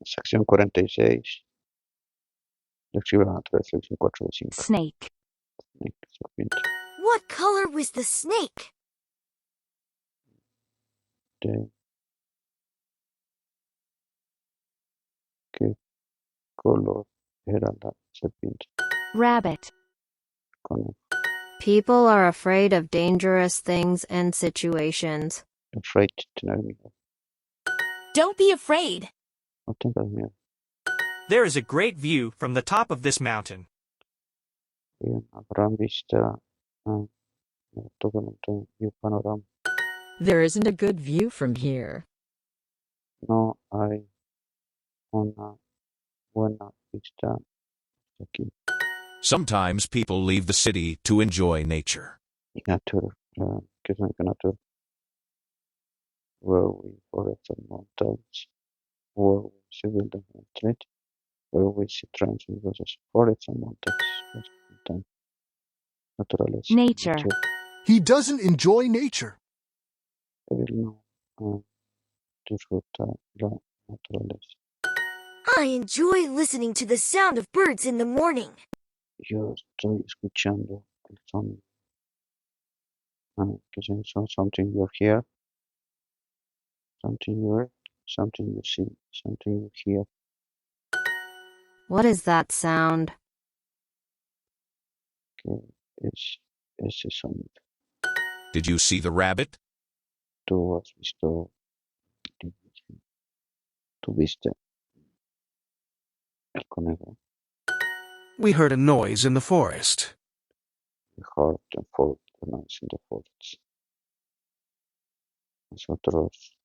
Sección 46. Describe la naturaleza. Lección 4 de 5. Snake. Serpiente. What color was the snake? ¿De qué color era la serpiente? Rabbit. Conejo. People are afraid of dangerous things and situations. Afraid, tener miedo. Don't be afraid. No tengas miedo. There is a great view from the top of this mountain. Bien, habrán vista toda la montaña y un panorama. There isn't a good view from here. No hay una buena vista aquí. Sometimes people leave the city to enjoy nature. Natur, ¿qué significa natur? Where we forest and mountains, where we see buildings and streets, where we see trains and buses, forests and mountains, naturaleza. Nature. He doesn't enjoy nature. Él no disfruta la naturaleza. I enjoy listening to the sound of birds in the morning. Yo estoy escuchando el sonido. ¿Qué son? Something you hear, something you hear, something you see, something you hear. What is that sound? ¿Qué es ese sonido? Did you see the rabbit? ¿Tú has visto? ¿Tú viste el conejo? We heard a noise in the forest. We heard the noise in the forest. Nosotros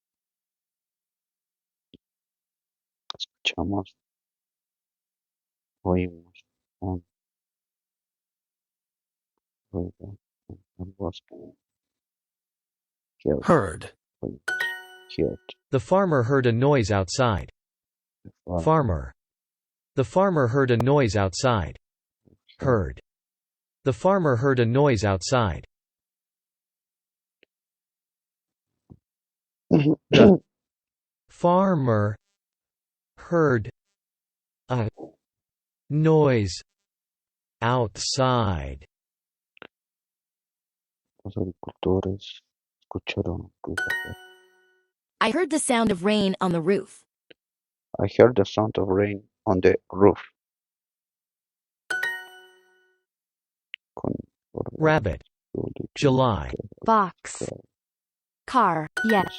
escuchamos, oímos un ruido en el bosque. Heard. Heard. The farmer heard a noise outside. Farmer. The farmer heard a noise outside. Heard. The farmer heard a noise outside. The farmer heard a noise outside. Los agricultores escucharon ruido. I heard the sound of rain on the roof. I heard the sound of rain on the roof. Rabbit. July. Box. Car. Yes.